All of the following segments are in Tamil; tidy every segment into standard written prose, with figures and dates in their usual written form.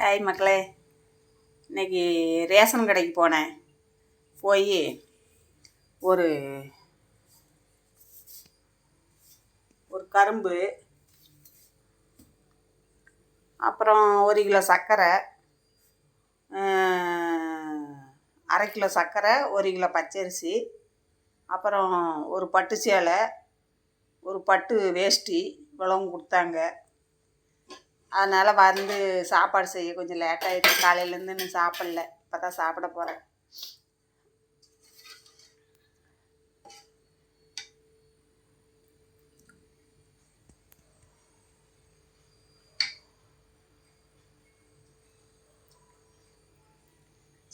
ஹாய் மக்களே, இன்றைக்கி ரேஷன் கடைக்கு போனேன். போய் ஒரு ஒரு கரும்பு, அப்புறம் 1 கிலோ சர்க்கரை, 1/2 கிலோ சர்க்கரை, 1 கிலோ பச்சரிசி, அப்புறம் ஒரு பட்டு சேலை, ஒரு பட்டு வேஷ்டி இவ்வளவும் கொடுத்தாங்க. அதனால் வந்து சாப்பாடு செய்ய கொஞ்சம் லேட்டாகிடுச்சு. காலையிலேருந்து இன்னும் சாப்பிடல, இப்போ தான் சாப்பிட போகிறேன்.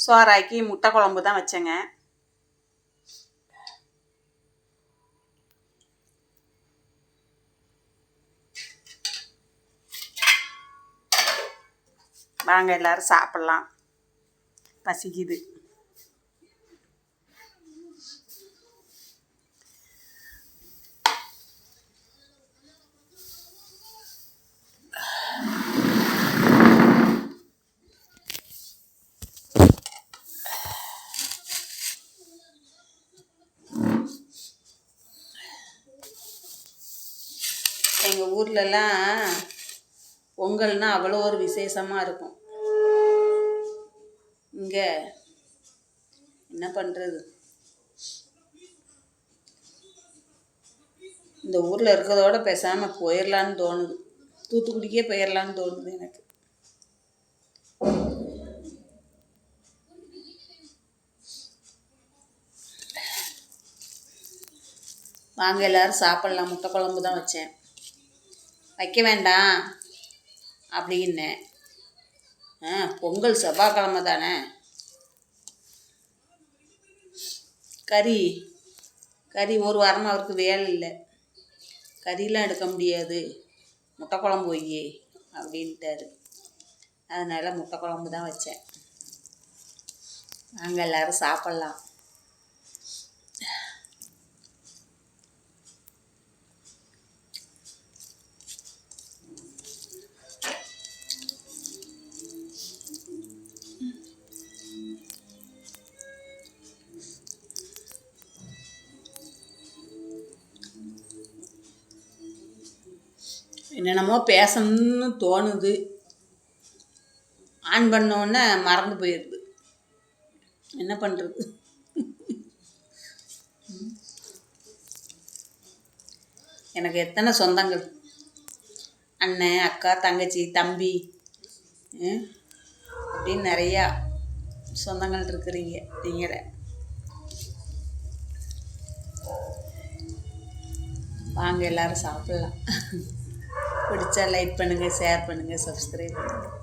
சோறாக்கி முட்டை குழம்பு தான் வச்சேங்க. வாங்க எல்லோரும் சாப்பிட்லாம், பசிக்குது. எங்கள் ஊர்லலாம் பொங்கல்னால் அவ்வளோ ஒரு விசேஷமாக இருக்கும். இங்கே என்ன பண்ணுறது, இந்த ஊரில் இருக்கிறதோட பேசாமல் போயிடலான்னு தோணுது. தூத்துக்குடிக்கே போயிடலான்னு தோணுது எனக்கு. வாங்க எல்லோரும் சாப்பிட்லாம். முட்டை குழம்பு தான் வச்சேன். வைக்க வேண்டாம் அப்படின்னேன். பொங்கல் செவ்வாய்க்கிழமை தானே. கறி ஒரு வாரமாக அவருக்கு வேலை இல்லை, கறியெலாம் எடுக்க முடியாது, முட்டை குழம்பு வை அப்படின்ட்டாரு. அதனால் முட்டை குழம்பு தான் வச்சேன். வாங்க எல்லோரும் சாப்பிட்லாம். என்னென்னமோ பேசணும்னு தோணுது, ஆன் பண்ணோன்னே மறந்து போயிடுது. என்ன பண்ணுறது? எனக்கு எத்தனை சொந்தங்கள், அண்ணன், அக்கா, தங்கச்சி, தம்பி அப்படின்னு நிறையா சொந்தங்கள் இருக்கிறீங்க. நீங்கள வாங்க எல்லோரும் சாப்பிட்லாம். பிடிச்சா லைக் பண்ணுங்கள், ஷேர் பண்ணுங்கள், சப்ஸ்கிரைப் பண்ணுங்கள்.